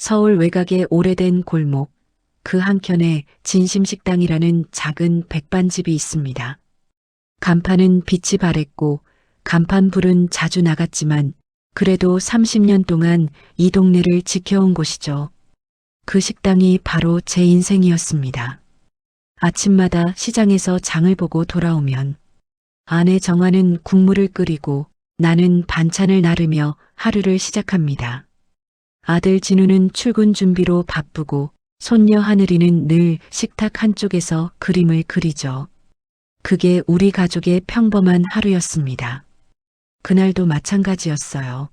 서울 외곽의 오래된 골목, 그 한켠에 진심식당이라는 작은 백반집이 있습니다. 간판은 빛이 바랬고 간판 불은 자주 나갔지만 그래도 30년 동안 이 동네를 지켜온 곳이죠. 그 식당이 바로 제 인생이었습니다. 아침마다 시장에서 장을 보고 돌아오면 아내 정화는 국물을 끓이고 나는 반찬을 나르며 하루를 시작합니다. 아들 진우는 출근 준비로 바쁘고 손녀 하늘이는 늘 식탁 한쪽에서 그림을 그리죠. 그게 우리 가족의 평범한 하루였습니다. 그날도 마찬가지였어요.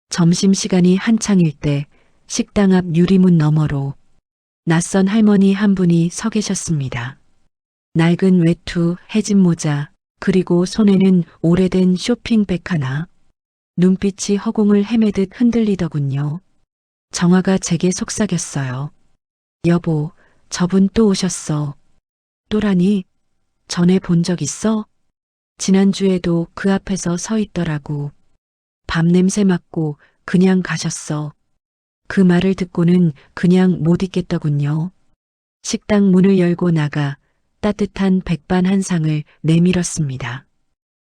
점심시간이 한창일 때 식당 앞 유리문 너머로 낯선 할머니 한 분이 서 계셨습니다. 낡은 외투, 해진 모자, 그리고 손에는 오래된 쇼핑백 하나. 눈빛이 허공을 헤매듯 흔들리더군요. 정화가 제게 속삭였어요. 여보, 저분 또 오셨어. 또라니? 전에 본 적 있어? 지난주에도 그 앞에서 서 있더라고. 밥 냄새 맡고 그냥 가셨어. 그 말을 듣고는 그냥 못 있겠더군요. 식당 문을 열고 나가 따뜻한 백반 한 상을 내밀었습니다.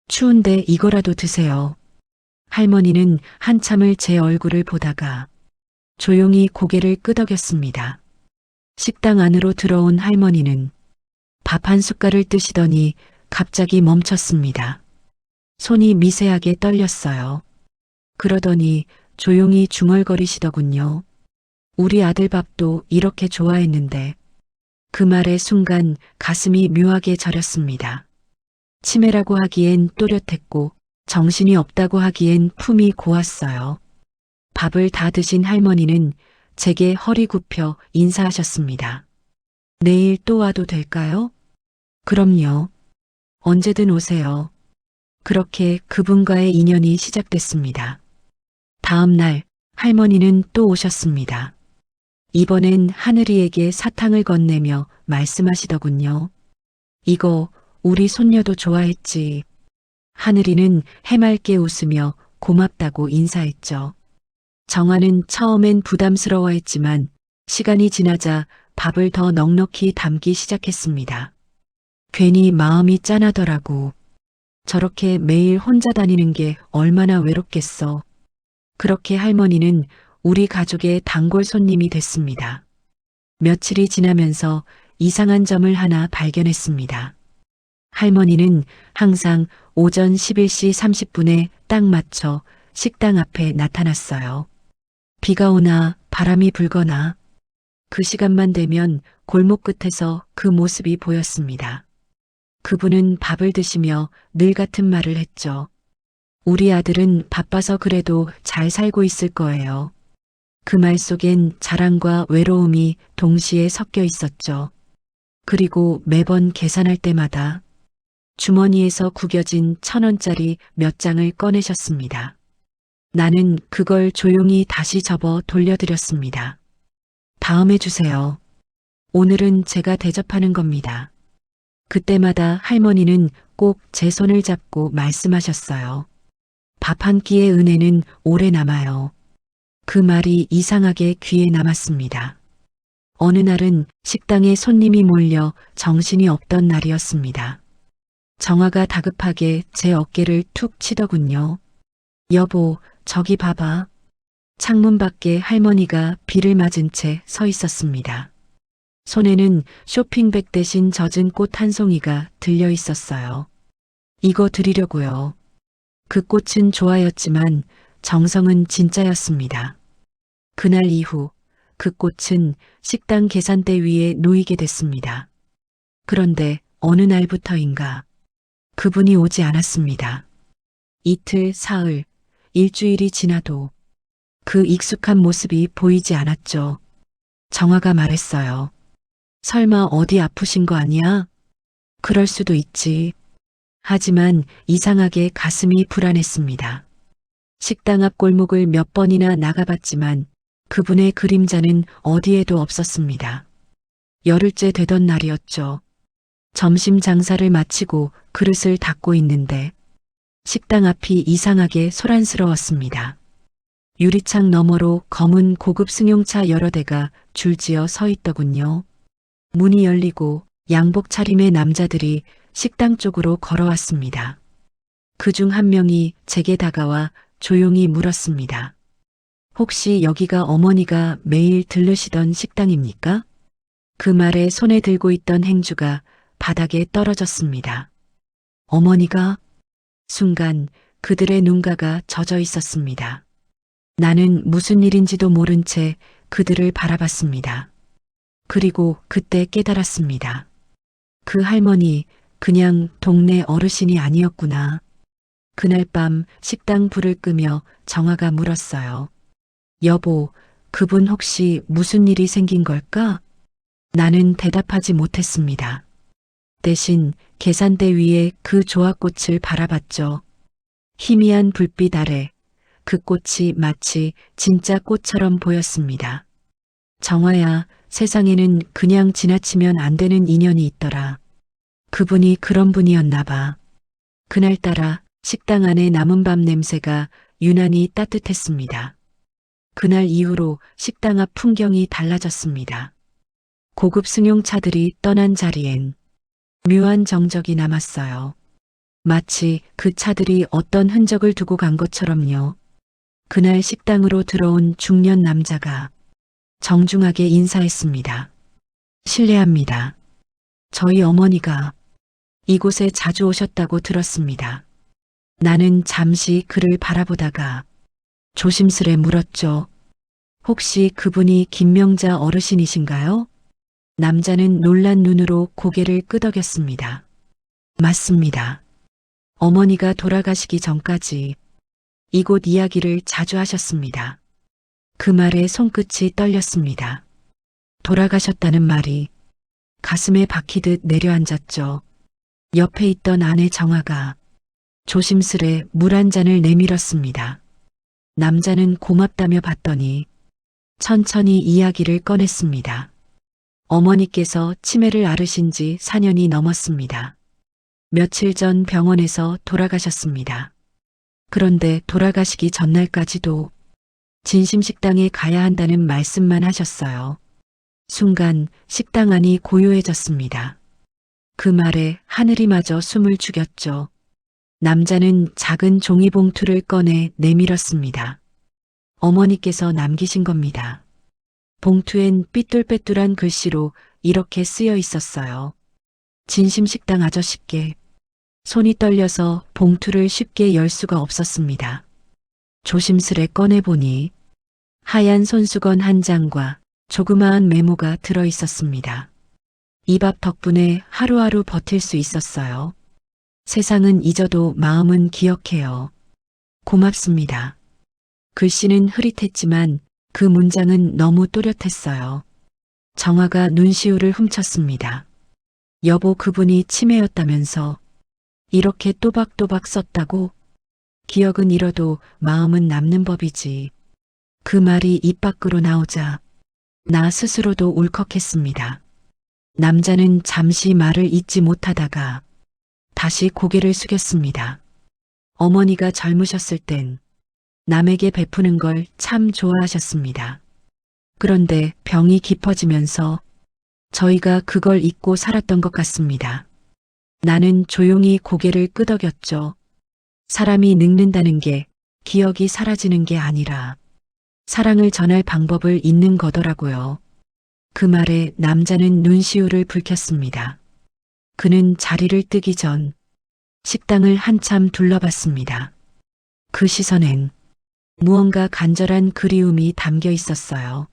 추운데 이거라도 드세요. 할머니는 한참을 제 얼굴을 보다가 조용히 고개를 끄덕였습니다. 식당 안으로 들어온 할머니는 밥 한 숟갈을 뜨시더니 갑자기 멈췄습니다. 손이 미세하게 떨렸어요. 그러더니 조용히 중얼거리시더군요. 우리 아들 밥도 이렇게 좋아했는데. 그 말의 순간 가슴이 묘하게 저렸습니다. 치매라고 하기엔 또렷했고 정신이 없다고 하기엔 품이 고왔어요. 밥을 다 드신 할머니는 제게 허리 굽혀 인사하셨습니다. 내일 또 와도 될까요? 그럼요. 언제든 오세요. 그렇게 그분과의 인연이 시작됐습니다. 다음 날 할머니는 또 오셨습니다. 이번엔 하늘이에게 사탕을 건네며 말씀하시더군요. 이거 우리 손녀도 좋아했지. 하늘이는 해맑게 웃으며 고맙다고 인사했죠. 정화는 처음엔 부담스러워했지만 시간이 지나자 밥을 더 넉넉히 담기 시작했습니다. 괜히 마음이 짠하더라고. 저렇게 매일 혼자 다니는 게 얼마나 외롭겠어. 그렇게 할머니는 우리 가족의 단골 손님이 됐습니다. 며칠이 지나면서 이상한 점을 하나 발견했습니다. 할머니는 항상 오전 11시 30분에 딱 맞춰 식당 앞에 나타났어요. 비가 오나 바람이 불거나 그 시간만 되면 골목 끝에서 그 모습이 보였습니다. 그분은 밥을 드시며 늘 같은 말을 했죠. 우리 아들은 바빠서 그래도 잘 살고 있을 거예요. 그 말 속엔 자랑과 외로움이 동시에 섞여 있었죠. 그리고 매번 계산할 때마다 주머니에서 구겨진 1,000원짜리 몇 장을 꺼내셨습니다. 나는 그걸 조용히 다시 접어 돌려드렸습니다. 다음에 주세요. 오늘은 제가 대접하는 겁니다. 그때마다 할머니는 꼭 제 손을 잡고 말씀하셨어요. 밥 한 끼의 은혜는 오래 남아요. 그 말이 이상하게 귀에 남았습니다. 어느 날은 식당에 손님이 몰려 정신이 없던 날이었습니다. 정화가 다급하게 제 어깨를 툭 치더군요. 여보, 저기 봐봐. 창문 밖에 할머니가 비를 맞은 채 서 있었습니다. 손에는 쇼핑백 대신 젖은 꽃 한 송이가 들려 있었어요. 이거 드리려고요. 그 꽃은 좋아였지만 정성은 진짜였습니다. 그날 이후 그 꽃은 식당 계산대 위에 놓이게 됐습니다. 그런데 어느 날부터인가 그분이 오지 않았습니다. 이틀, 사흘, 일주일이 지나도 그 익숙한 모습이 보이지 않았죠. 정화가 말했어요. 설마 어디 아프신 거 아니야? 그럴 수도 있지. 하지만 이상하게 가슴이 불안했습니다. 식당 앞 골목을 몇 번이나 나가봤지만 그분의 그림자는 어디에도 없었습니다. 열흘째 되던 날이었죠. 점심 장사를 마치고 그릇을 닦고 있는데 식당 앞이 이상하게 소란스러웠습니다. 유리창 너머로 검은 고급 승용차 여러 대가 줄지어 서 있더군요. 문이 열리고 양복 차림의 남자들이 식당 쪽으로 걸어왔습니다. 그중 한 명이 제게 다가와 조용히 물었습니다. 혹시 여기가 어머니가 매일 들르시던 식당입니까? 그 말에 손에 들고 있던 행주가 바닥에 떨어졌습니다. 어머니가? 순간 그들의 눈가가 젖어 있었습니다. 나는 무슨 일인지도 모른 채 그들을 바라봤습니다. 그리고 그때 깨달았습니다. 그 할머니 그냥 동네 어르신이 아니었구나. 그날 밤 식당 불을 끄며 정아가 물었어요. 여보, 그분 혹시 무슨 일이 생긴 걸까? 나는 대답하지 못했습니다. 대신 계산대 위에 그 조화꽃을 바라봤죠. 희미한 불빛 아래 그 꽃이 마치 진짜 꽃처럼 보였습니다. 정화야, 세상에는 그냥 지나치면 안 되는 인연이 있더라. 그분이 그런 분이었나 봐. 그날따라 식당 안에 남은 밥 냄새가 유난히 따뜻했습니다. 그날 이후로 식당 앞 풍경이 달라졌습니다. 고급 승용차들이 떠난 자리엔 묘한 정적이 남았어요. 마치 그 차들이 어떤 흔적을 두고 간 것처럼요. 그날 식당으로 들어온 중년 남자가 정중하게 인사했습니다. 실례합니다. 저희 어머니가 이곳에 자주 오셨다고 들었습니다. 나는 잠시 그를 바라보다가 조심스레 물었죠. 혹시 그분이 김명자 어르신이신가요? 남자는 놀란 눈으로 고개를 끄덕였습니다. 맞습니다. 어머니가 돌아가시기 전까지 이곳 이야기를 자주 하셨습니다. 그 말에 손끝이 떨렸습니다. 돌아가셨다는 말이 가슴에 박히듯 내려앉았죠. 옆에 있던 아내 정아가 조심스레 물 한 잔을 내밀었습니다. 남자는 고맙다며 받더니 천천히 이야기를 꺼냈습니다. 어머니께서 치매를 앓으신 지 4년이 넘었습니다. 며칠 전 병원에서 돌아가셨습니다. 그런데 돌아가시기 전날까지도 진심식당에 가야 한다는 말씀만 하셨어요. 순간 식당 안이 고요해졌습니다. 그 말에 하늘이 마저 숨을 죽였죠. 남자는 작은 종이봉투를 꺼내 내밀었습니다. 어머니께서 남기신 겁니다. 봉투엔 삐뚤빼뚤한 글씨로 이렇게 쓰여 있었어요. 진심식당 아저씨께. 손이 떨려서 봉투를 쉽게 열 수가 없었습니다. 조심스레 꺼내보니 하얀 손수건 한 장과 조그마한 메모가 들어 있었습니다. 이 밥 덕분에 하루하루 버틸 수 있었어요. 세상은 잊어도 마음은 기억해요. 고맙습니다. 글씨는 흐릿했지만 그 문장은 너무 또렷했어요. 정화가 눈시울을 훔쳤습니다. 여보, 그분이 치매였다면서 이렇게 또박또박 썼다고? 기억은 잃어도 마음은 남는 법이지. 그 말이 입 밖으로 나오자 나 스스로도 울컥했습니다. 남자는 잠시 말을 잇지 못하다가 다시 고개를 숙였습니다. 어머니가 젊으셨을 땐 남에게 베푸는 걸 참 좋아하셨습니다. 그런데 병이 깊어지면서 저희가 그걸 잊고 살았던 것 같습니다. 나는 조용히 고개를 끄덕였죠. 사람이 늙는다는 게 기억이 사라지는 게 아니라 사랑을 전할 방법을 잊는 거더라고요. 그 말에 남자는 눈시울을 붉혔습니다. 그는 자리를 뜨기 전 식당을 한참 둘러봤습니다. 그 시선엔 무언가 간절한 그리움이 담겨 있었어요.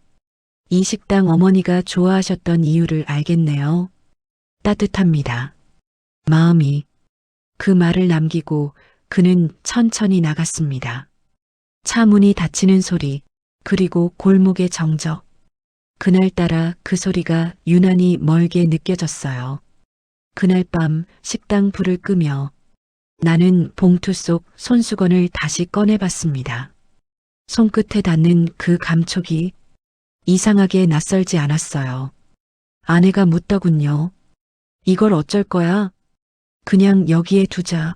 이 식당 어머니가 좋아하셨던 이유를 알겠네요. 따뜻합니다. 마음이. 그 말을 남기고 그는 천천히 나갔습니다. 차 문이 닫히는 소리, 그리고 골목의 정적. 그날따라 그 소리가 유난히 멀게 느껴졌어요. 그날 밤 식당 불을 끄며 나는 봉투 속 손수건을 다시 꺼내봤습니다. 손끝에 닿는 그 감촉이 이상하게 낯설지 않았어요. 아내가 묻더군요. 이걸 어쩔 거야? 그냥 여기에 두자.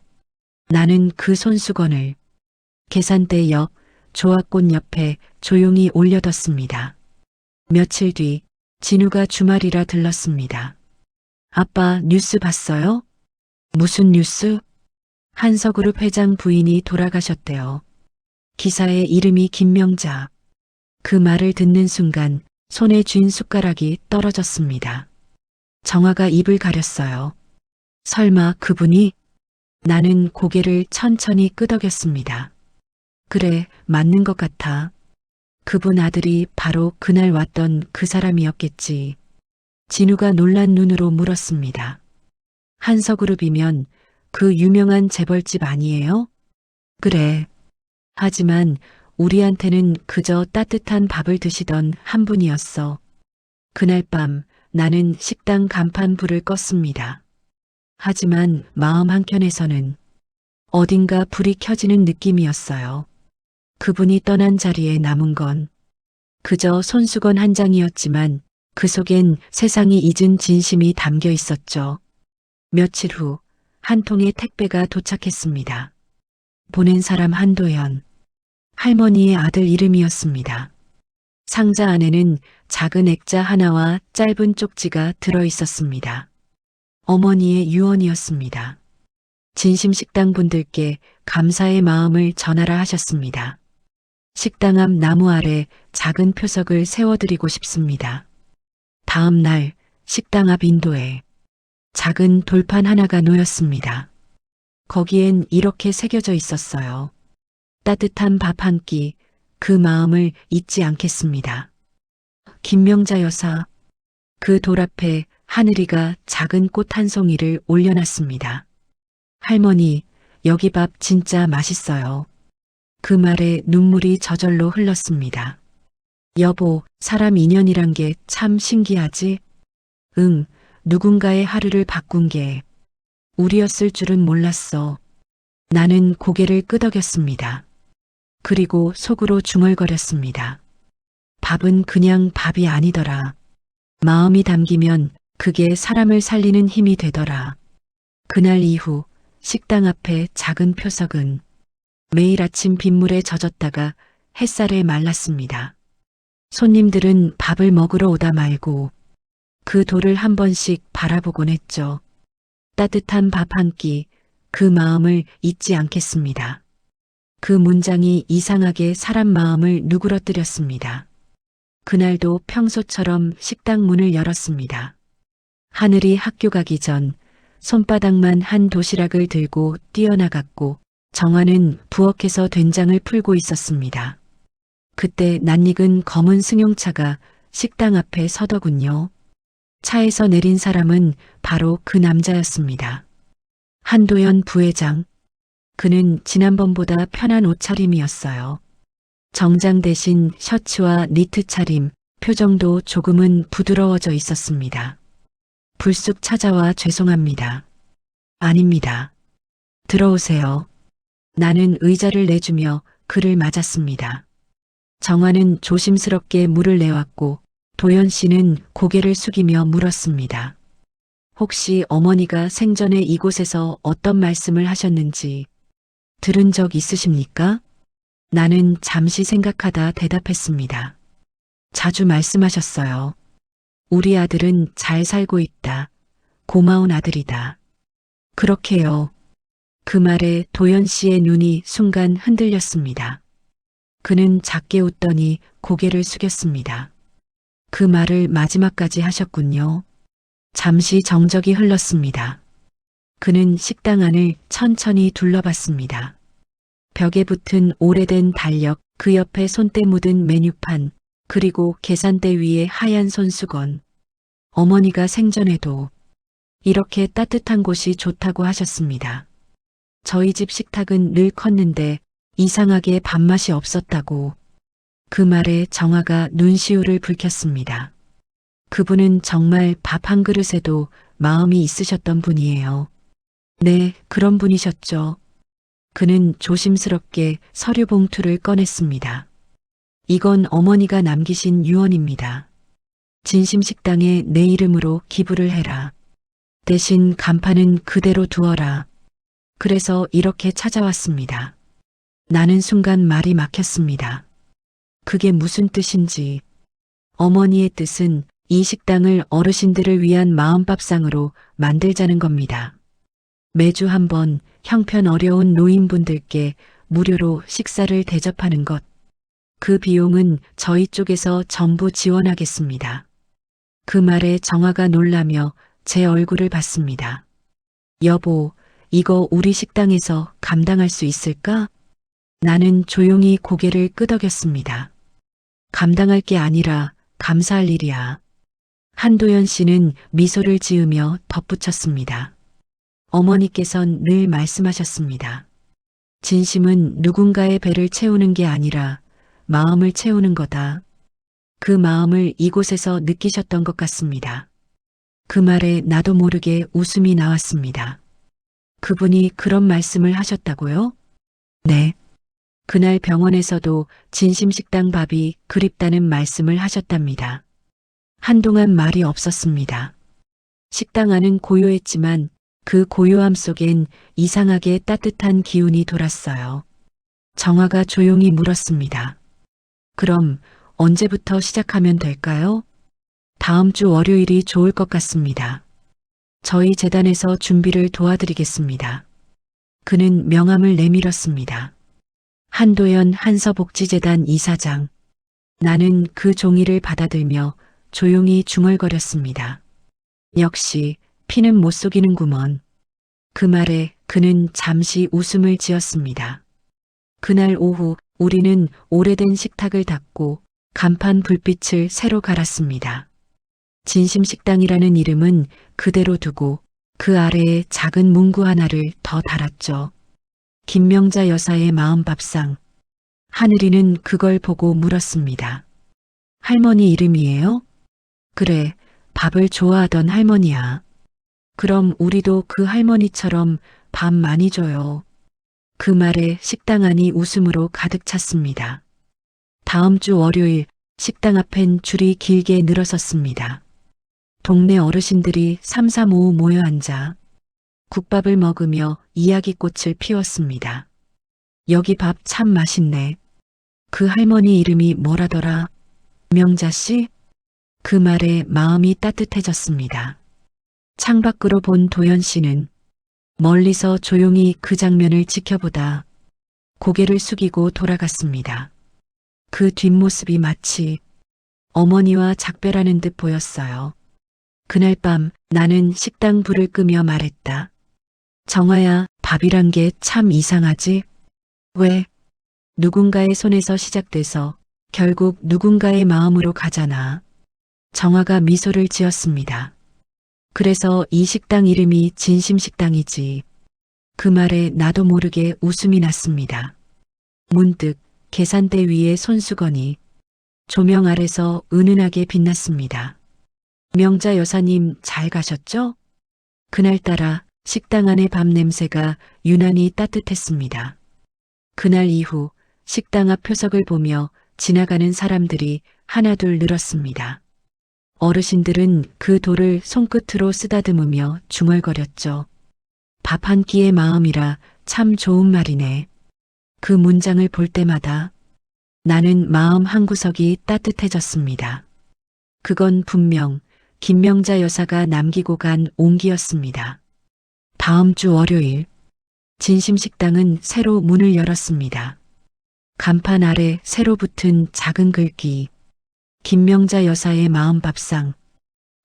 나는 그 손수건을 계산대 옆 조화꽃 옆에 조용히 올려뒀습니다. 며칠 뒤 진우가 주말이라 들렀습니다. 아빠 뉴스 봤어요? 무슨 뉴스? 한서그룹 회장 부인이 돌아가셨대요. 기사에 이름이 김명자. 그 말을 듣는 순간 손에 쥔 숟가락이 떨어졌습니다. 정화가 입을 가렸어요. 설마 그분이? 나는 고개를 천천히 끄덕였습니다. 그래, 맞는 것 같아. 그분 아들이 바로 그날 왔던 그 사람이었겠지. 진우가 놀란 눈으로 물었습니다. 한서그룹이면 그 유명한 재벌집 아니에요? 그래. 하지만 우리한테는 그저 따뜻한 밥을 드시던 한 분이었어. 그날 밤 나는 식당 간판 불을 껐습니다. 하지만 마음 한켠에서는 어딘가 불이 켜지는 느낌이었어요. 그분이 떠난 자리에 남은 건 그저 손수건 한 장이었지만 그 속엔 세상이 잊은 진심이 담겨 있었죠. 며칠 후 한 통의 택배가 도착했습니다. 보낸 사람 한도연. 할머니의 아들 이름이었습니다. 상자 안에는 작은 액자 하나와 짧은 쪽지가 들어 있었습니다. 어머니의 유언이었습니다. 진심식당 분들께 감사의 마음을 전하라 하셨습니다. 식당 앞 나무 아래 작은 표석을 세워드리고 싶습니다. 다음 날 식당 앞 인도에 작은 돌판 하나가 놓였습니다. 거기엔 이렇게 새겨져 있었어요. 따뜻한 밥 한 끼, 그 마음을 잊지 않겠습니다. 김명자 여사. 그 돌 앞에 하늘이가 작은 꽃 한 송이를 올려놨습니다. 할머니, 여기 밥 진짜 맛있어요. 그 말에 눈물이 저절로 흘렀습니다. 여보, 사람 인연이란 게 참 신기하지? 응, 누군가의 하루를 바꾼 게 우리였을 줄은 몰랐어. 나는 고개를 끄덕였습니다. 그리고 속으로 중얼거렸습니다. 밥은 그냥 밥이 아니더라. 마음이 담기면 그게 사람을 살리는 힘이 되더라. 그날 이후 식당 앞에 작은 표석은 매일 아침 빗물에 젖었다가 햇살에 말랐습니다. 손님들은 밥을 먹으러 오다 말고 그 돌을 한 번씩 바라보곤 했죠. 따뜻한 밥 한 끼, 그 마음을 잊지 않겠습니다. 그 문장이 이상하게 사람 마음을 누그러뜨렸습니다. 그날도 평소처럼 식당 문을 열었습니다. 하늘이 학교 가기 전 손바닥만 한 도시락을 들고 뛰어나갔고 정화는 부엌에서 된장을 풀고 있었습니다. 그때 낯익은 검은 승용차가 식당 앞에 서더군요. 차에서 내린 사람은 바로 그 남자였습니다. 한도연 부회장. 그는 지난번보다 편한 옷차림이었어요. 정장 대신 셔츠와 니트 차림, 표정도 조금은 부드러워져 있었습니다. 불쑥 찾아와 죄송합니다. 아닙니다. 들어오세요. 나는 의자를 내주며 그를 맞았습니다. 정화는 조심스럽게 물을 내왔고 도연 씨는 고개를 숙이며 물었습니다. 혹시 어머니가 생전에 이곳에서 어떤 말씀을 하셨는지 들은 적 있으십니까? 나는 잠시 생각하다 대답했습니다. 자주 말씀하셨어요. 우리 아들은 잘 살고 있다. 고마운 아들이다. 그렇게요. 그 말에 도연 씨의 눈이 순간 흔들렸습니다. 그는 작게 웃더니 고개를 숙였습니다. 그 말을 마지막까지 하셨군요. 잠시 정적이 흘렀습니다. 그는 식당 안을 천천히 둘러봤습니다. 벽에 붙은 오래된 달력, 그 옆에 손때 묻은 메뉴판, 그리고 계산대 위에 하얀 손수건. 어머니가 생전에도 이렇게 따뜻한 곳이 좋다고 하셨습니다. 저희 집 식탁은 늘 컸는데 이상하게 밥맛이 없었다고. 그 말에 정화가 눈시울을 붉혔습니다. 그분은 정말 밥 한 그릇에도 마음이 있으셨던 분이에요. 네, 그런 분이셨죠. 그는 조심스럽게 서류 봉투를 꺼냈습니다. 이건 어머니가 남기신 유언입니다. 진심식당에 내 이름으로 기부를 해라. 대신 간판은 그대로 두어라. 그래서 이렇게 찾아왔습니다. 나는 순간 말이 막혔습니다. 그게 무슨 뜻인지. 어머니의 뜻은 이 식당을 어르신들을 위한 마음밥상으로 만들자는 겁니다. 매주 한 번 형편 어려운 노인분들께 무료로 식사를 대접하는 것. 그 비용은 저희 쪽에서 전부 지원하겠습니다. 그 말에 정아가 놀라며 제 얼굴을 봤습니다. 여보, 이거 우리 식당에서 감당할 수 있을까? 나는 조용히 고개를 끄덕였습니다. 감당할 게 아니라 감사할 일이야. 한도연 씨는 미소를 지으며 덧붙였습니다. 어머니께선 늘 말씀하셨습니다. 진심은 누군가의 배를 채우는 게 아니라 마음을 채우는 거다. 그 마음을 이곳에서 느끼셨던 것 같습니다. 그 말에 나도 모르게 웃음이 나왔습니다. 그분이 그런 말씀을 하셨다고요? 네. 그날 병원에서도 진심식당 밥이 그립다는 말씀을 하셨답니다. 한동안 말이 없었습니다. 식당 안은 고요했지만 그 고요함 속엔 이상하게 따뜻한 기운이 돌았어요. 정화가 조용히 물었습니다. 그럼 언제부터 시작하면 될까요? 다음 주 월요일이 좋을 것 같습니다. 저희 재단에서 준비를 도와드리겠습니다. 그는 명함을 내밀었습니다. 한도연 한서복지재단 이사장. 나는 그 종이를 받아들며 조용히 중얼거렸습니다. 역시 피는 못 속이는구먼. 그 말에 그는 잠시 웃음을 지었습니다. 그날 오후 우리는 오래된 식탁을 닦고 간판 불빛을 새로 갈았습니다. 진심식당이라는 이름은 그대로 두고 그 아래에 작은 문구 하나를 더 달았죠. 김명자 여사의 마음밥상. 하늘이는 그걸 보고 물었습니다. 할머니 이름이에요? 그래, 밥을 좋아하던 할머니야. 그럼 우리도 그 할머니처럼 밥 많이 줘요. 그 말에 식당 안이 웃음으로 가득 찼습니다. 다음 주 월요일 식당 앞엔 줄이 길게 늘어섰습니다. 동네 어르신들이 삼삼오오 모여 앉아 국밥을 먹으며 이야기꽃을 피웠습니다. 여기 밥 참 맛있네. 그 할머니 이름이 뭐라더라? 명자 씨? 그 말에 마음이 따뜻해졌습니다. 창밖으로 본 도연 씨는 멀리서 조용히 그 장면을 지켜보다 고개를 숙이고 돌아갔습니다. 그 뒷모습이 마치 어머니와 작별하는 듯 보였어요. 그날 밤 나는 식당 불을 끄며 말했다. 정아야, 밥이란 게 참 이상하지? 왜? 누군가의 손에서 시작돼서 결국 누군가의 마음으로 가잖아. 정아가 미소를 지었습니다. 그래서 이 식당 이름이 진심식당이지. 그 말에 나도 모르게 웃음이 났습니다. 문득 계산대 위에 손수건이 조명 아래서 은은하게 빛났습니다. 명자 여사님 잘 가셨죠? 그날따라 식당 안의 밥 냄새가 유난히 따뜻했습니다. 그날 이후 식당 앞 표석을 보며 지나가는 사람들이 하나둘 늘었습니다. 어르신들은 그 돌을 손끝으로 쓰다듬으며 중얼거렸죠. 밥 한 끼의 마음이라 참 좋은 말이네. 그 문장을 볼 때마다 나는 마음 한구석이 따뜻해졌습니다. 그건 분명 김명자 여사가 남기고 간 온기였습니다. 다음 주 월요일 진심식당은 새로 문을 열었습니다. 간판 아래 새로 붙은 작은 글귀. 김명자 여사의 마음밥상.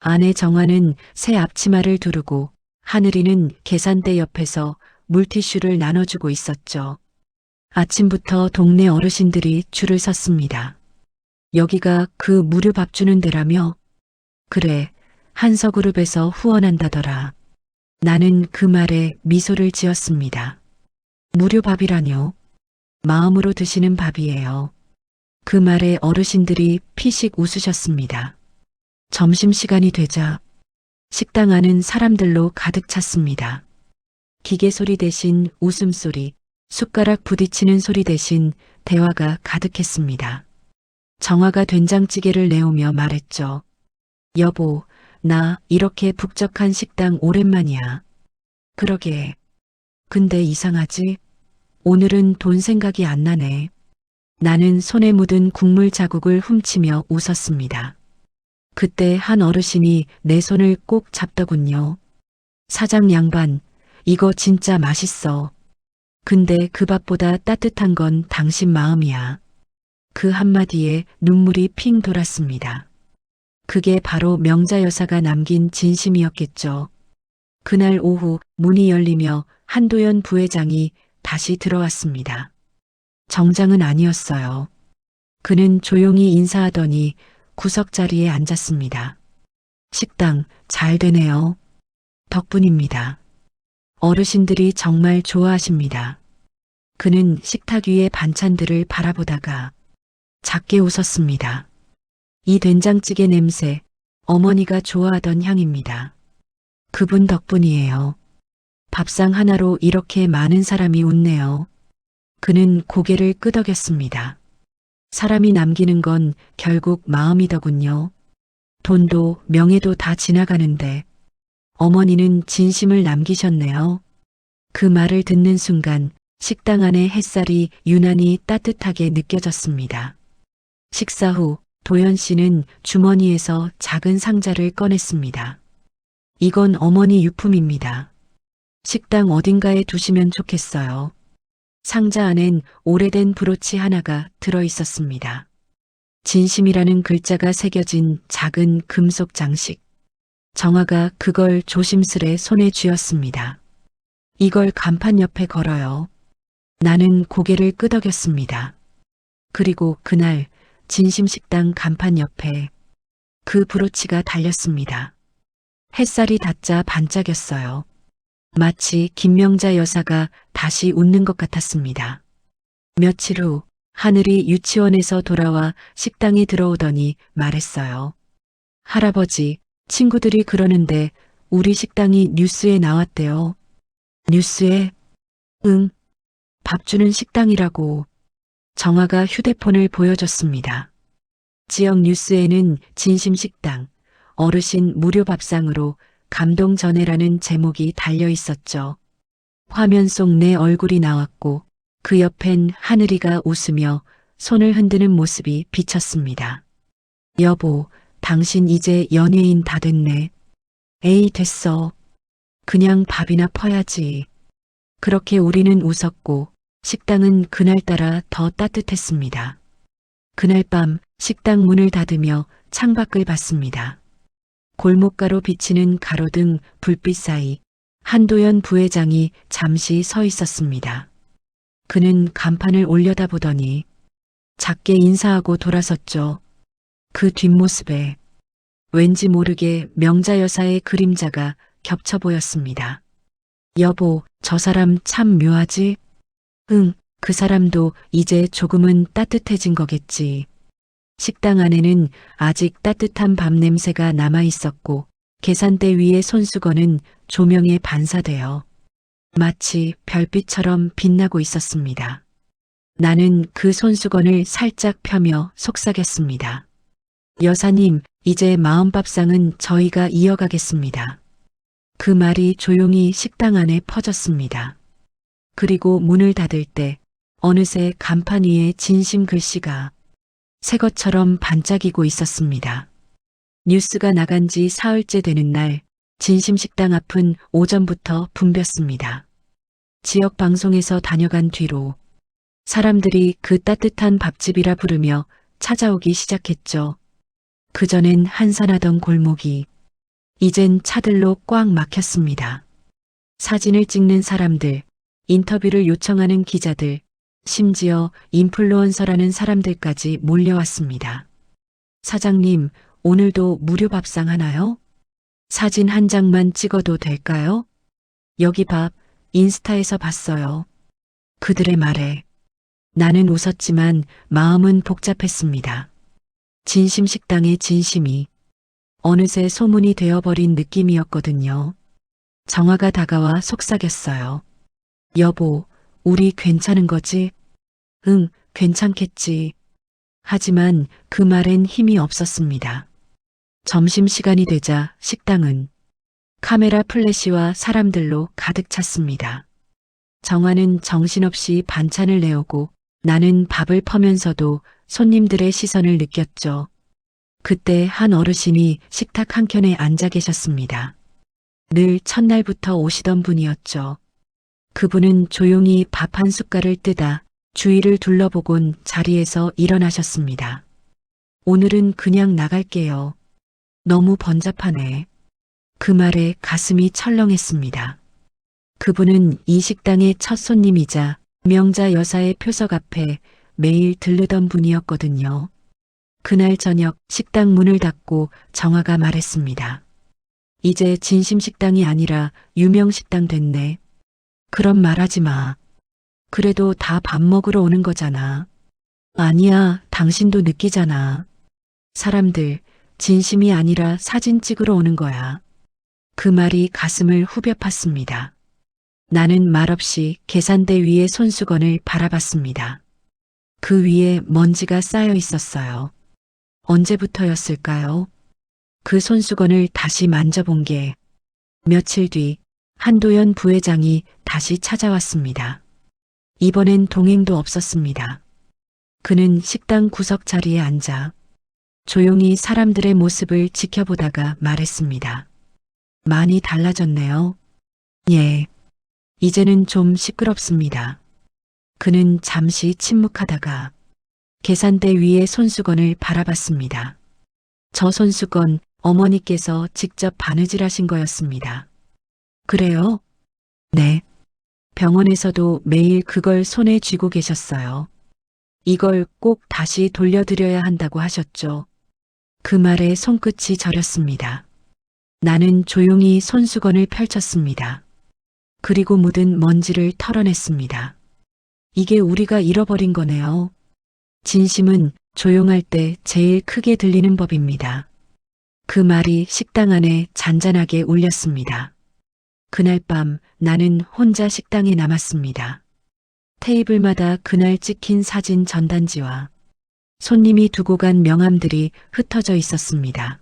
아내 정화는 새 앞치마를 두르고 하늘이는 계산대 옆에서 물티슈를 나눠주고 있었죠. 아침부터 동네 어르신들이 줄을 섰습니다. 여기가 그 무료 밥 주는 데라며? 그래, 한서그룹에서 후원한다더라. 나는 그 말에 미소를 지었습니다. 무료 밥이라뇨? 마음으로 드시는 밥이에요. 그 말에 어르신들이 피식 웃으셨습니다. 점심시간이 되자 식당 안은 사람들로 가득 찼습니다. 기계 소리 대신 웃음소리, 숟가락 부딪히는 소리 대신 대화가 가득했습니다. 정화가 된장찌개를 내오며 말했죠. 여보, 나 이렇게 북적한 식당 오랜만이야. 그러게. 근데 이상하지? 오늘은 돈 생각이 안 나네. 나는 손에 묻은 국물 자국을 훔치며 웃었습니다. 그때 한 어르신이 내 손을 꼭 잡더군요. 사장 양반, 이거 진짜 맛있어. 근데 그 밥보다 따뜻한 건 당신 마음이야. 그 한마디에 눈물이 핑 돌았습니다. 그게 바로 명자 여사가 남긴 진심이었겠죠. 그날 오후 문이 열리며 한도연 부회장이 다시 들어왔습니다. 정장은 아니었어요. 그는 조용히 인사하더니 구석 자리에 앉았습니다. 식당 잘 되네요. 덕분입니다. 어르신들이 정말 좋아하십니다. 그는 식탁 위의 반찬들을 바라보다가 작게 웃었습니다. 이 된장찌개 냄새, 어머니가 좋아하던 향입니다. 그분 덕분이에요. 밥상 하나로 이렇게 많은 사람이 웃네요. 그는 고개를 끄덕였습니다. 사람이 남기는 건 결국 마음이더군요. 돈도 명예도 다 지나가는데 어머니는 진심을 남기셨네요. 그 말을 듣는 순간 식당 안의 햇살이 유난히 따뜻하게 느껴졌습니다. 식사 후 도연 씨는 주머니에서 작은 상자를 꺼냈습니다. 이건 어머니 유품입니다. 식당 어딘가에 두시면 좋겠어요. 상자 안엔 오래된 브로치 하나가 들어 있었습니다. 진심이라는 글자가 새겨진 작은 금속 장식. 정화가 그걸 조심스레 손에 쥐었습니다. 이걸 간판 옆에 걸어요. 나는 고개를 끄덕였습니다. 그리고 그날 진심식당 간판 옆에 그 브로치가 달렸습니다. 햇살이 닿자 반짝였어요. 마치 김명자 여사가 다시 웃는 것 같았습니다. 며칠 후 하늘이 유치원에서 돌아와 식당에 들어오더니 말했어요. 할아버지, 친구들이 그러는데 우리 식당이 뉴스에 나왔대요. 뉴스에? 응. 밥 주는 식당이라고. 정화가 휴대폰을 보여줬습니다. 지역 뉴스에는 진심식당, 어르신 무료 밥상으로 감동 전해라는 제목이 달려 있었죠. 화면 속 내 얼굴이 나왔고 그 옆엔 하늘이가 웃으며 손을 흔드는 모습이 비쳤습니다. 여보, 당신 이제 연예인 다 됐네. 에이, 됐어. 그냥 밥이나 퍼야지. 그렇게 우리는 웃었고 식당은 그날따라 더 따뜻했습니다. 그날 밤 식당 문을 닫으며 창밖을 봤습니다. 골목가로 비치는 가로등 불빛 사이 한도연 부회장이 잠시 서 있었습니다. 그는 간판을 올려다보더니 작게 인사하고 돌아섰죠. 그 뒷모습에 왠지 모르게 명자 여사의 그림자가 겹쳐 보였습니다. 여보, 저 사람 참 묘하지? 응, 그 사람도 이제 조금은 따뜻해진 거겠지. 식당 안에는 아직 따뜻한 밥 냄새가 남아 있었고 계산대 위의 손수건은 조명에 반사되어 마치 별빛처럼 빛나고 있었습니다. 나는 그 손수건을 살짝 펴며 속삭였습니다. 여사님, 이제 마음밥상은 저희가 이어가겠습니다. 그 말이 조용히 식당 안에 퍼졌습니다. 그리고 문을 닫을 때 어느새 간판 위에 진심 글씨가 새 것처럼 반짝이고 있었습니다. 뉴스가 나간 지 사흘째 되는 날 진심식당 앞은 오전부터 붐볐습니다. 지역 방송에서 다녀간 뒤로 사람들이 그 따뜻한 밥집이라 부르며 찾아오기 시작했죠. 그전엔 한산하던 골목이 이젠 차들로 꽉 막혔습니다. 사진을 찍는 사람들, 인터뷰를 요청하는 기자들, 심지어 인플루언서라는 사람들까지 몰려왔습니다. 사장님, 오늘도 무료 밥상 하나요? 사진 한 장만 찍어도 될까요? 여기 밥 인스타에서 봤어요. 그들의 말에 나는 웃었지만 마음은 복잡했습니다. 진심식당의 진심이 어느새 소문이 되어버린 느낌이었거든요. 정화가 다가와 속삭였어요. 여보, 우리 괜찮은 거지? 응, 괜찮겠지. 하지만 그 말엔 힘이 없었습니다. 점심시간이 되자 식당은 카메라 플래시와 사람들로 가득 찼습니다. 정화는 정신없이 반찬을 내오고 나는 밥을 퍼면서도 손님들의 시선을 느꼈죠. 그때 한 어르신이 식탁 한켠에 앉아 계셨습니다. 늘 첫날부터 오시던 분이었죠. 그분은 조용히 밥 한 숟갈을 뜨다 주위를 둘러보곤 자리에서 일어나셨습니다. 오늘은 그냥 나갈게요. 너무 번잡하네. 그 말에 가슴이 철렁했습니다. 그분은 이 식당의 첫 손님이자 명자 여사의 표석 앞에 매일 들르던 분이었거든요. 그날 저녁 식당 문을 닫고 정화가 말했습니다. 이제 진심식당이 아니라 유명식당 됐네. 그런 말하지 마. 그래도 다 밥 먹으러 오는 거잖아. 아니야, 당신도 느끼잖아. 사람들, 진심이 아니라 사진 찍으러 오는 거야. 그 말이 가슴을 후벼 팠습니다. 나는 말없이 계산대 위의 손수건을 바라봤습니다. 그 위에 먼지가 쌓여 있었어요. 언제부터였을까요? 그 손수건을 다시 만져본 게 며칠 뒤 한도연 부회장이 다시 찾아왔습니다. 이번엔 동행도 없었습니다. 그는 식당 구석 자리에 앉아 조용히 사람들의 모습을 지켜보다가 말했습니다. 많이 달라졌네요. 예. 이제는 좀 시끄럽습니다. 그는 잠시 침묵하다가 계산대 위의 손수건을 바라봤습니다. 저 손수건 어머니께서 직접 바느질하신 거였습니다. 그래요? 네. 병원에서도 매일 그걸 손에 쥐고 계셨어요. 이걸 꼭 다시 돌려드려야 한다고 하셨죠. 그 말에 손끝이 저렸습니다. 나는 조용히 손수건을 펼쳤습니다. 그리고 묻은 먼지를 털어냈습니다. 이게 우리가 잃어버린 거네요. 진심은 조용할 때 제일 크게 들리는 법입니다. 그 말이 식당 안에 잔잔하게 울렸습니다. 그날 밤 나는 혼자 식당에 남았습니다. 테이블마다 그날 찍힌 사진 전단지와 손님이 두고 간 명함들이 흩어져 있었습니다.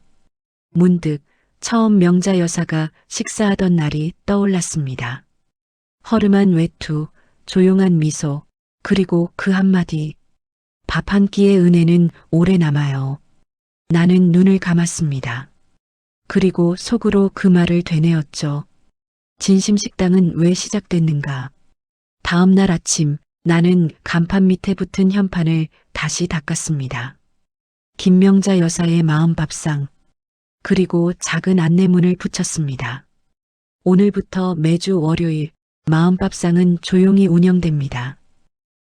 문득 처음 명자 여사가 식사하던 날이 떠올랐습니다. 허름한 외투, 조용한 미소, 그리고 그 한마디. 밥 한 끼의 은혜는 오래 남아요. 나는 눈을 감았습니다. 그리고 속으로 그 말을 되뇌었죠. 진심식당은 왜 시작됐는가? 다음 날 아침 나는 간판 밑에 붙은 현판을 다시 닦았습니다. 김명자 여사의 마음밥상, 그리고 작은 안내문을 붙였습니다. 오늘부터 매주 월요일 마음밥상은 조용히 운영됩니다.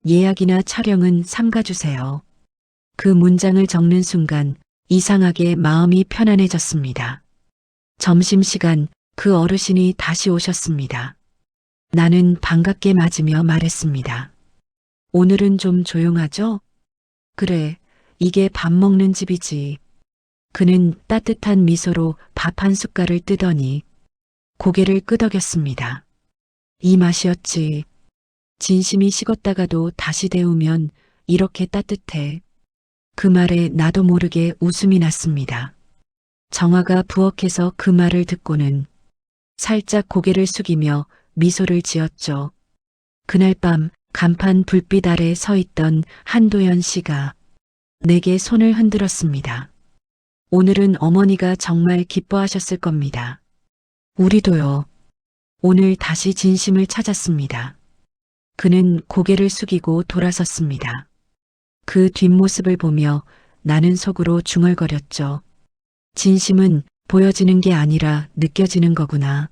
예약이나 촬영은 삼가주세요. 그 문장을 적는 순간 이상하게 마음이 편안해졌습니다. 점심시간 그 어르신이 다시 오셨습니다. 나는 반갑게 맞으며 말했습니다. 오늘은 좀 조용하죠? 그래, 이게 밥 먹는 집이지. 그는 따뜻한 미소로 밥 한 숟갈을 뜨더니 고개를 끄덕였습니다. 이 맛이었지. 진심이 식었다가도 다시 데우면 이렇게 따뜻해. 그 말에 나도 모르게 웃음이 났습니다. 정화가 부엌에서 그 말을 듣고는 살짝 고개를 숙이며 미소를 지었죠. 그날 밤 간판 불빛 아래 서 있던 한도연 씨가 내게 손을 흔들었습니다. 오늘은 어머니가 정말 기뻐하셨을 겁니다. 우리도요. 오늘 다시 진심을 찾았습니다. 그는 고개를 숙이고 돌아섰습니다. 그 뒷모습을 보며 나는 속으로 중얼거렸죠. 진심은 보여지는 게 아니라 느껴지는 거구나.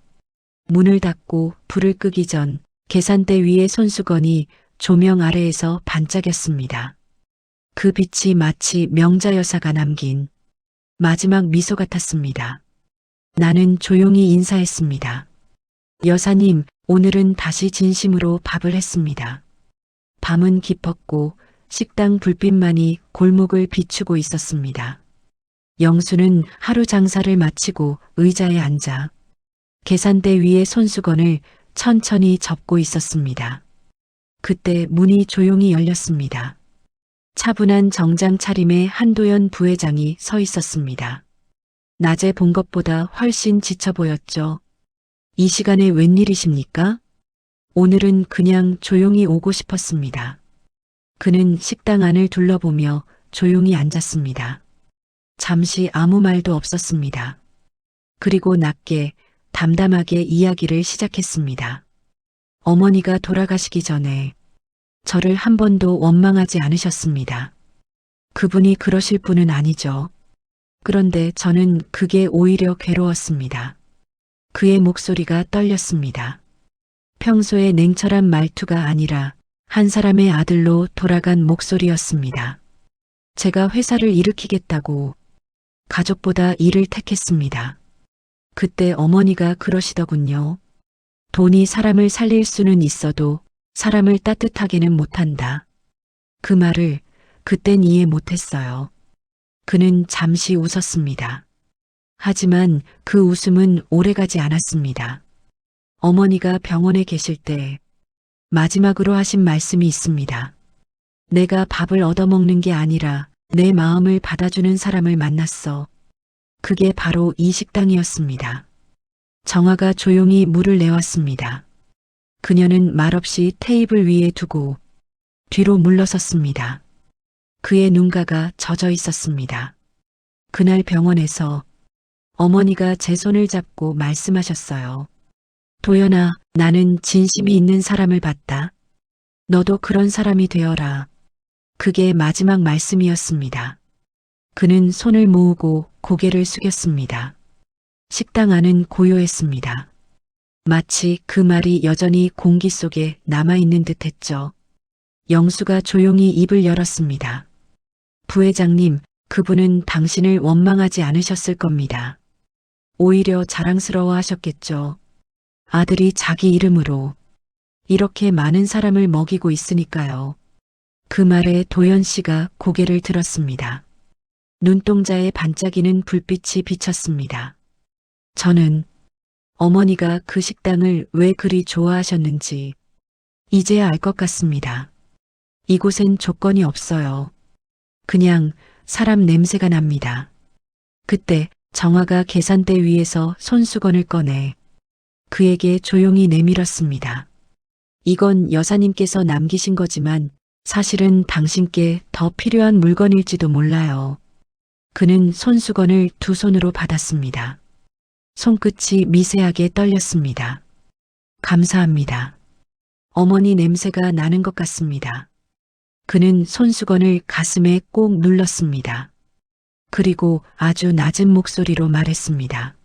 문을 닫고 불을 끄기 전 계산대 위의 손수건이 조명 아래에서 반짝였습니다. 그 빛이 마치 명자 여사가 남긴 마지막 미소 같았습니다. 나는 조용히 인사했습니다. 여사님, 오늘은 다시 진심으로 밥을 했습니다. 밤은 깊었고 식당 불빛만이 골목을 비추고 있었습니다. 영수는 하루 장사를 마치고 의자에 앉아 계산대 위에 손수건을 천천히 접고 있었습니다. 그때 문이 조용히 열렸습니다. 차분한 정장 차림의 한도연 부회장이 서 있었습니다. 낮에 본 것보다 훨씬 지쳐 보였죠. 이 시간에 웬일이십니까? 오늘은 그냥 조용히 오고 싶었습니다. 그는 식당 안을 둘러보며 조용히 앉았습니다. 잠시 아무 말도 없었습니다. 그리고 낮게 담담하게 이야기를 시작했습니다. 어머니가 돌아가시기 전에 저를 한 번도 원망하지 않으셨습니다. 그분이 그러실 분은 아니죠. 그런데 저는 그게 오히려 괴로웠습니다. 그의 목소리가 떨렸습니다. 평소의 냉철한 말투가 아니라 한 사람의 아들로 돌아간 목소리였습니다. 제가 회사를 일으키겠다고 가족보다 일을 택했습니다. 그때 어머니가 그러시더군요. 돈이 사람을 살릴 수는 있어도 사람을 따뜻하게는 못한다. 그 말을 그땐 이해 못했어요. 그는 잠시 웃었습니다. 하지만 그 웃음은 오래가지 않았습니다. 어머니가 병원에 계실 때 마지막으로 하신 말씀이 있습니다. 내가 밥을 얻어먹는 게 아니라 내 마음을 받아주는 사람을 만났어. 그게 바로 이 식당이었습니다. 정화가 조용히 물을 내왔습니다. 그녀는 말없이 테이블 위에 두고 뒤로 물러섰습니다. 그의 눈가가 젖어 있었습니다. 그날 병원에서 어머니가 제 손을 잡고 말씀하셨어요. 도연아, 나는 진심이 있는 사람을 봤다. 너도 그런 사람이 되어라. 그게 마지막 말씀이었습니다. 그는 손을 모으고 고개를 숙였습니다. 식당 안은 고요했습니다. 마치 그 말이 여전히 공기 속에 남아있는 듯 했죠. 영수가 조용히 입을 열었습니다. 부회장님, 그분은 당신을 원망하지 않으셨을 겁니다. 오히려 자랑스러워 하셨겠죠. 아들이 자기 이름으로 이렇게 많은 사람을 먹이고 있으니까요. 그 말에 도연 씨가 고개를 들었습니다. 눈동자에 반짝이는 불빛이 비쳤습니다. 저는 어머니가 그 식당을 왜 그리 좋아하셨는지 이제야 알 것 같습니다. 이곳엔 조건이 없어요. 그냥 사람 냄새가 납니다. 그때 정화가 계산대 위에서 손수건을 꺼내 그에게 조용히 내밀었습니다. 이건 여사님께서 남기신 거지만 사실은 당신께 더 필요한 물건일지도 몰라요. 그는 손수건을 두 손으로 받았습니다. 손끝이 미세하게 떨렸습니다. 감사합니다. 어머니 냄새가 나는 것 같습니다. 그는 손수건을 가슴에 꼭 눌렀습니다. 그리고 아주 낮은 목소리로 말했습니다.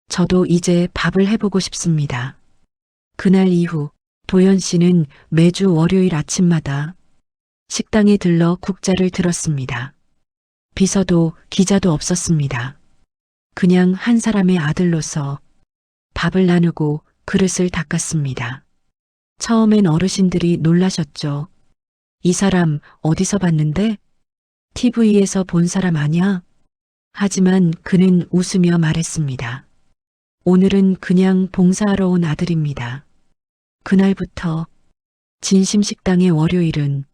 저도 이제 밥을 해보고 싶습니다. 그날 이후 도연 씨는 매주 월요일 아침마다 식당에 들러 국자를 들었습니다. 비서도 기자도 없었습니다. 그냥 한 사람의 아들로서 밥을 나누고 그릇을 닦았습니다. 처음엔 어르신들이 놀라셨죠. 이 사람 어디서 봤는데? TV에서 본 사람 아냐? 하지만 그는 웃으며 말했습니다. 오늘은 그냥 봉사하러 온 아들입니다. 그날부터 진심식당의 월요일은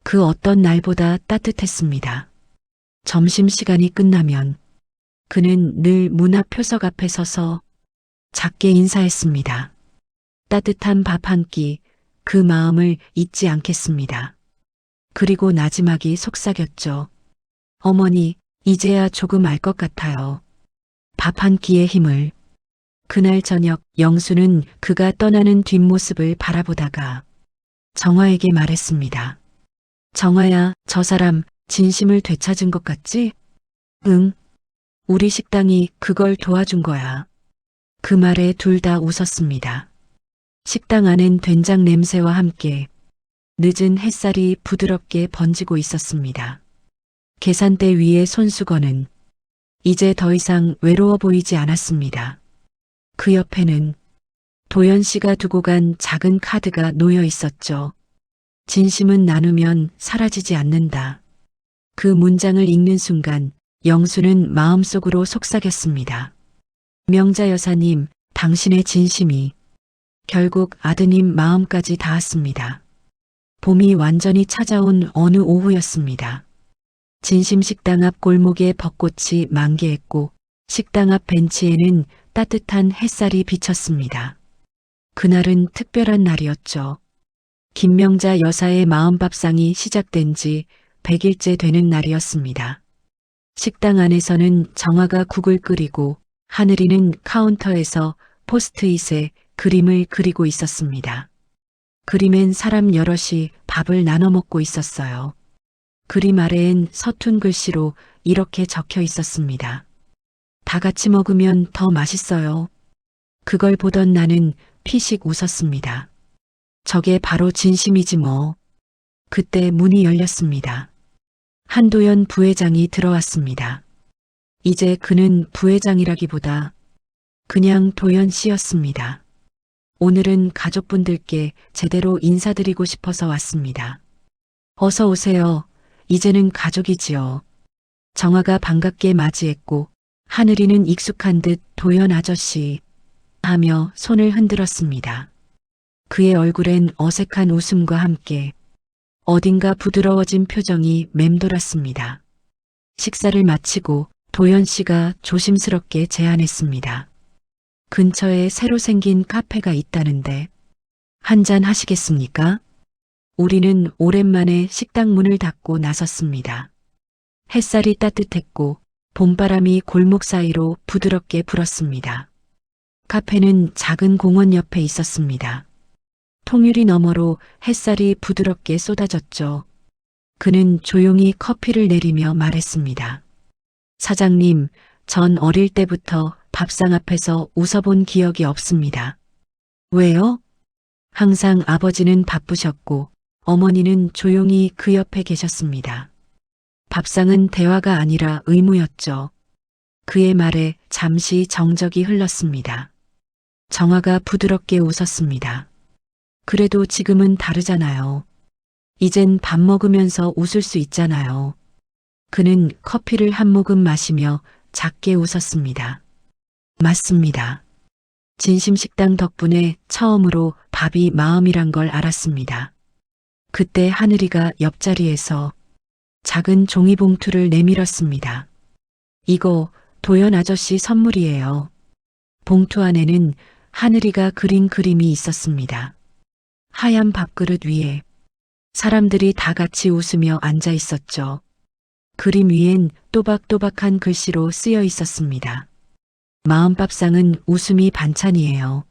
그 어떤 날보다 따뜻했습니다. 점심시간이 끝나면 그는 늘 문 앞 표석 앞에 서서 작게 인사했습니다. 따뜻한 밥 한 끼, 그 마음을 잊지 않겠습니다. 그리고 나지막이 속삭였죠. 어머니, 이제야 조금 알 것 같아요. 밥 한 끼의 힘을. 그날 저녁 영수는 그가 떠나는 뒷모습을 바라보다가 정화에게 말했습니다. 정화야, 저 사람 진심을 되찾은 것 같지? 응. 우리 식당이 그걸 도와준 거야. 그 말에 둘 다 웃었습니다. 식당 안엔 된장 냄새와 함께 늦은 햇살이 부드럽게 번지고 있었습니다. 계산대 위의 손수건은 이제 더 이상 외로워 보이지 않았습니다. 그 옆에는 도연 씨가 두고 간 작은 카드가 놓여 있었죠. 진심은 나누면 사라지지 않는다. 그 문장을 읽는 순간 영수는 마음속으로 속삭였습니다. 명자 여사님, 당신의 진심이 결국 아드님 마음까지 닿았습니다. 봄이 완전히 찾아온 어느 오후였습니다. 진심식당 앞 골목에 벚꽃이 만개했고 식당 앞 벤치에는 따뜻한 햇살이 비쳤습니다. 그날은 특별한 날이었죠. 김명자 여사의 마음밥상이 시작된 지 100일째 되는 날이었습니다. 식당 안에서는 정화가 국을 끓이고 하늘이는 카운터에서 포스트잇에 그림을 그리고 있었습니다. 그림엔 사람 여럿이 밥을 나눠 먹고 있었어요. 그림 아래엔 서툰 글씨로 이렇게 적혀 있었습니다. 다 같이 먹으면 더 맛있어요. 그걸 보던 나는 피식 웃었습니다. 저게 바로 진심이지 뭐. 그때 문이 열렸습니다. 한도연 부회장이 들어왔습니다. 이제 그는 부회장이라기보다 그냥 도연 씨였습니다. 오늘은 가족분들께 제대로 인사드리고 싶어서 왔습니다. 어서 오세요. 이제는 가족이지요. 정화가 반갑게 맞이했고 하늘이는 익숙한 듯 도연 아저씨 하며 손을 흔들었습니다. 그의 얼굴엔 어색한 웃음과 함께 어딘가 부드러워진 표정이 맴돌았습니다. 식사를 마치고 도연 씨가 조심스럽게 제안했습니다. 근처에 새로 생긴 카페가 있다는데 한잔 하시겠습니까? 우리는 오랜만에 식당 문을 닫고 나섰습니다. 햇살이 따뜻했고 봄바람이 골목 사이로 부드럽게 불었습니다. 카페는 작은 공원 옆에 있었습니다. 통유리 너머로 햇살이 부드럽게 쏟아졌죠. 그는 조용히 커피를 내리며 말했습니다. 사장님, 전 어릴 때부터 밥상 앞에서 웃어본 기억이 없습니다. 왜요? 항상 아버지는 바쁘셨고 어머니는 조용히 그 옆에 계셨습니다. 밥상은 대화가 아니라 의무였죠. 그의 말에 잠시 정적이 흘렀습니다. 정화가 부드럽게 웃었습니다. 그래도 지금은 다르잖아요. 이젠 밥 먹으면서 웃을 수 있잖아요. 그는 커피를 한 모금 마시며 작게 웃었습니다. 맞습니다. 진심식당 덕분에 처음으로 밥이 마음이란 걸 알았습니다. 그때 하늘이가 옆자리에서 작은 종이봉투를 내밀었습니다. 이거 도연 아저씨 선물이에요. 봉투 안에는 하늘이가 그린 그림이 있었습니다. 하얀 밥그릇 위에 사람들이 다 같이 웃으며 앉아 있었죠. 그림 위엔 또박또박한 글씨로 쓰여 있었습니다. 마음밥상은 웃음이 반찬이에요.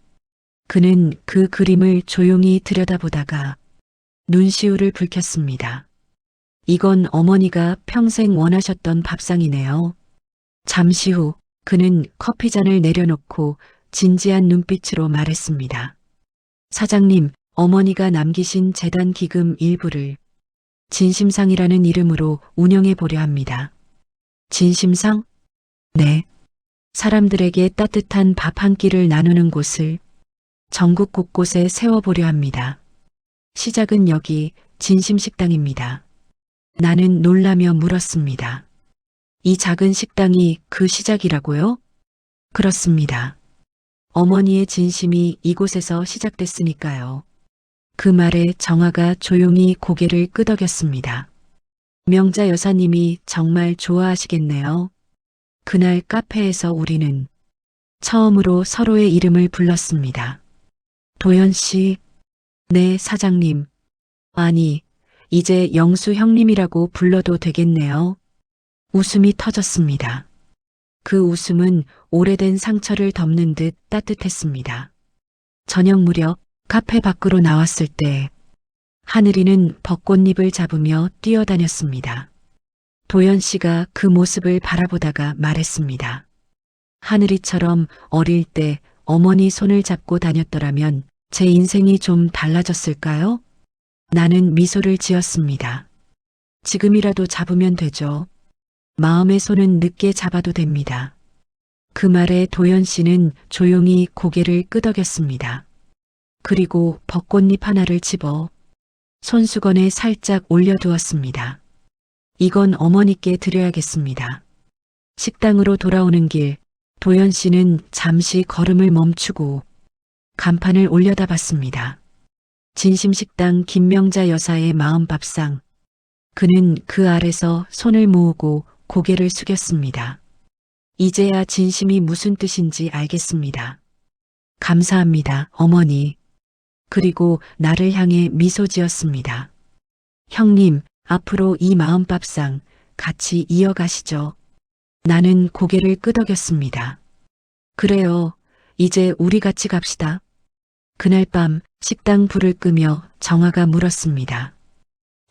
그는 그 그림을 조용히 들여다보다가 눈시울을 붉혔습니다. 이건 어머니가 평생 원하셨던 밥상이네요. 잠시 후 그는 커피잔을 내려놓고 진지한 눈빛으로 말했습니다. 사장님, 어머니가 남기신 재단 기금 일부를 진심상이라는 이름으로 운영해 보려 합니다. 진심상? 네. 사람들에게 따뜻한 밥 한 끼를 나누는 곳을 전국 곳곳에 세워보려 합니다. 시작은 여기 진심식당입니다. 나는 놀라며 물었습니다. 이 작은 식당이 그 시작이라고요? 그렇습니다. 어머니의 진심이 이곳에서 시작됐으니까요. 그 말에 정화가 조용히 고개를 끄덕였습니다. 명자 여사님이 정말 좋아하시겠네요. 그날 카페에서 우리는 처음으로 서로의 이름을 불렀습니다. 도연 씨, 네, 사장님. 아니, 이제 영수 형님이라고 불러도 되겠네요. 웃음이 터졌습니다. 그 웃음은 오래된 상처를 덮는 듯 따뜻했습니다. 저녁 무렵 카페 밖으로 나왔을 때 하늘이는 벚꽃잎을 잡으며 뛰어다녔습니다. 도연 씨가 그 모습을 바라보다가 말했습니다. 하늘이처럼 어릴 때 어머니 손을 잡고 다녔더라면 제 인생이 좀 달라졌을까요? 나는 미소를 지었습니다. 지금이라도 잡으면 되죠. 마음의 손은 늦게 잡아도 됩니다. 그 말에 도연 씨는 조용히 고개를 끄덕였습니다. 그리고 벚꽃잎 하나를 집어 손수건에 살짝 올려두었습니다. 이건 어머니께 드려야겠습니다. 식당으로 돌아오는 길, 도연 씨는 잠시 걸음을 멈추고 간판을 올려다봤습니다. 진심식당 김명자 여사의 마음밥상. 그는 그 아래서 손을 모으고 고개를 숙였습니다. 이제야 진심이 무슨 뜻인지 알겠습니다. 감사합니다, 어머니. 그리고 나를 향해 미소 지었습니다. 형님, 앞으로 이 마음밥상 같이 이어가시죠. 나는 고개를 끄덕였습니다. 그래요. 이제 우리 같이 갑시다. 그날 밤 식당 불을 끄며 정아가 물었습니다.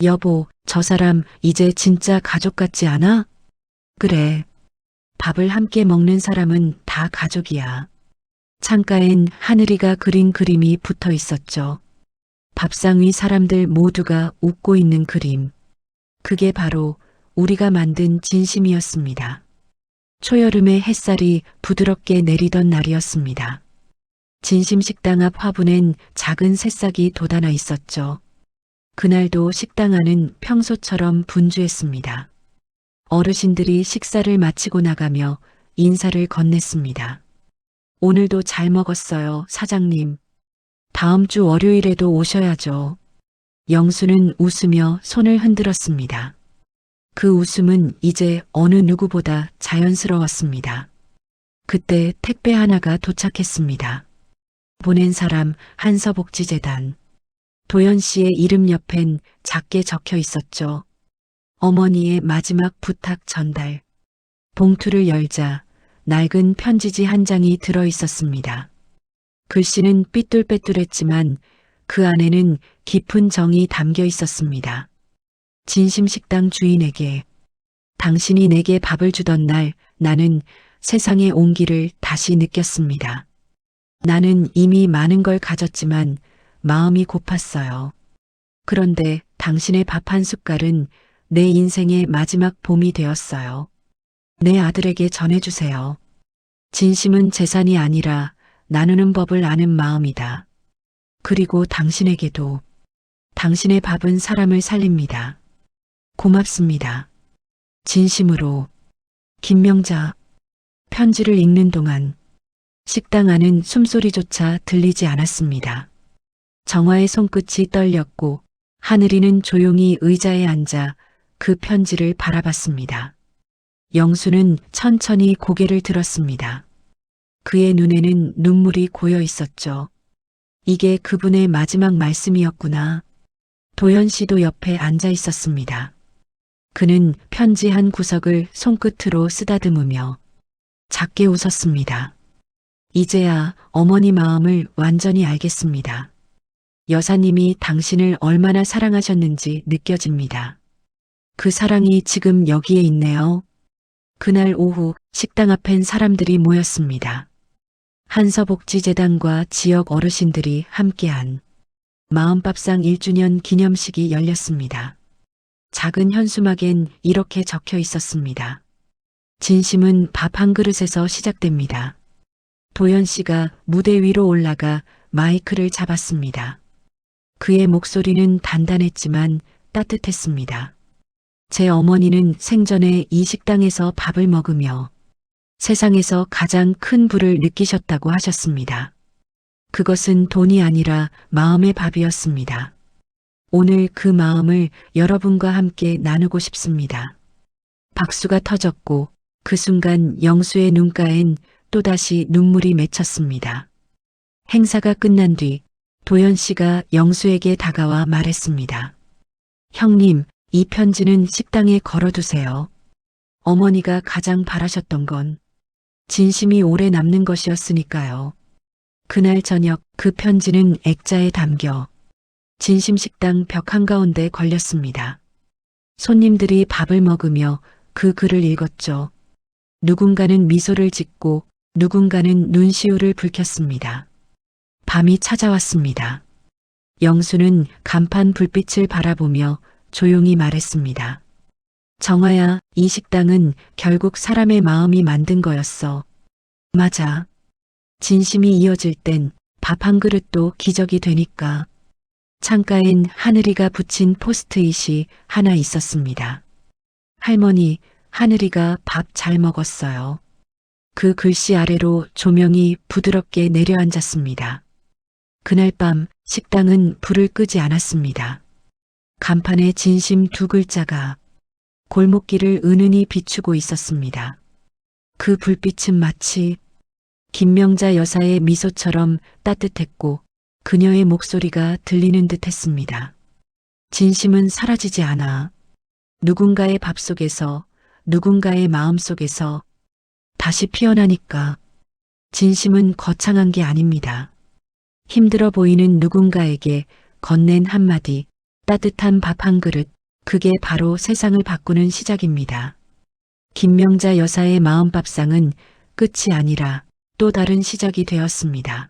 여보, 저 사람 이제 진짜 가족 같지 않아? 그래. 밥을 함께 먹는 사람은 다 가족이야. 창가엔 하늘이가 그린 그림이 붙어 있었죠. 밥상 위 사람들 모두가 웃고 있는 그림. 그게 바로 우리가 만든 진심이었습니다. 초여름의 햇살이 부드럽게 내리던 날이었습니다. 진심 식당 앞 화분엔 작은 새싹이 돋아나 있었죠. 그날도 식당 안은 평소처럼 분주했습니다. 어르신들이 식사를 마치고 나가며 인사를 건넸습니다. 오늘도 잘 먹었어요, 사장님. 다음 주 월요일에도 오셔야죠. 영수는 웃으며 손을 흔들었습니다. 그 웃음은 이제 어느 누구보다 자연스러웠습니다. 그때 택배 하나가 도착했습니다. 보낸 사람 한서복지재단. 도연 씨의 이름 옆엔 작게 적혀 있었죠. 어머니의 마지막 부탁 전달. 봉투를 열자 낡은 편지지 한 장이 들어 있었습니다. 글씨는 삐뚤빼뚤했지만 그 안에는 깊은 정이 담겨 있었습니다. 진심식당 주인에게 당신이 내게 밥을 주던 날 나는 세상의 온기를 다시 느꼈습니다. 나는 이미 많은 걸 가졌지만 마음이 고팠어요. 그런데 당신의 밥 한 숟갈은 내 인생의 마지막 봄이 되었어요. 내 아들에게 전해주세요. 진심은 재산이 아니라 나누는 법을 아는 마음이다. 그리고 당신에게도 당신의 밥은 사람을 살립니다. 고맙습니다. 진심으로 김명자. 편지를 읽는 동안 식당 안은 숨소리조차 들리지 않았습니다. 정화의 손끝이 떨렸고 하늘이는 조용히 의자에 앉아 그 편지를 바라봤습니다. 영수는 천천히 고개를 들었습니다. 그의 눈에는 눈물이 고여 있었죠. 이게 그분의 마지막 말씀이었구나. 도연 씨도 옆에 앉아 있었습니다. 그는 편지 한 구석을 손끝으로 쓰다듬으며 작게 웃었습니다. 이제야 어머니 마음을 완전히 알겠습니다. 여사님이 당신을 얼마나 사랑하셨는지 느껴집니다. 그 사랑이 지금 여기에 있네요. 그날 오후 식당 앞엔 사람들이 모였습니다. 한서복지재단과 지역 어르신들이 함께한 마음밥상 1주년 기념식이 열렸습니다. 작은 현수막엔 이렇게 적혀 있었습니다. 진심은 밥 한 그릇에서 시작됩니다. 도연 씨가 무대 위로 올라가 마이크를 잡았습니다. 그의 목소리는 단단했지만 따뜻했습니다. 제 어머니는 생전에 이 식당에서 밥을 먹으며 세상에서 가장 큰 부를 느끼셨다고 하셨습니다. 그것은 돈이 아니라 마음의 밥이었습니다. 오늘 그 마음을 여러분과 함께 나누고 싶습니다. 박수가 터졌고 그 순간 영수의 눈가엔 또다시 눈물이 맺혔습니다. 행사가 끝난 뒤 도연 씨가 영수에게 다가와 말했습니다. 형님, 이 편지는 식당에 걸어두세요. 어머니가 가장 바라셨던 건 진심이 오래 남는 것이었으니까요. 그날 저녁 그 편지는 액자에 담겨 진심식당 벽 한가운데 걸렸습니다. 손님들이 밥을 먹으며 그 글을 읽었죠. 누군가는 미소를 짓고 누군가는 눈시울을 붉혔습니다. 밤이 찾아왔습니다. 영수는 간판 불빛을 바라보며 조용히 말했습니다. 정아야, 이 식당은 결국 사람의 마음이 만든 거였어. 맞아. 진심이 이어질 땐 밥 한 그릇도 기적이 되니까. 창가엔 하늘이가 붙인 포스트잇이 하나 있었습니다. 할머니, 하늘이가 밥 잘 먹었어요. 그 글씨 아래로 조명이 부드럽게 내려앉았습니다. 그날 밤 식당은 불을 끄지 않았습니다. 간판에 진심 두 글자가 골목길을 은은히 비추고 있었습니다. 그 불빛은 마치 김명자 여사의 미소처럼 따뜻했고 그녀의 목소리가 들리는 듯 했습니다. 진심은 사라지지 않아. 누군가의 밥 속에서, 누군가의 마음 속에서 다시 피어나니까. 진심은 거창한 게 아닙니다. 힘들어 보이는 누군가에게 건넨 한마디, 따뜻한 밥 한 그릇, 그게 바로 세상을 바꾸는 시작입니다. 김명자 여사의 마음밥상은 끝이 아니라 또 다른 시작이 되었습니다.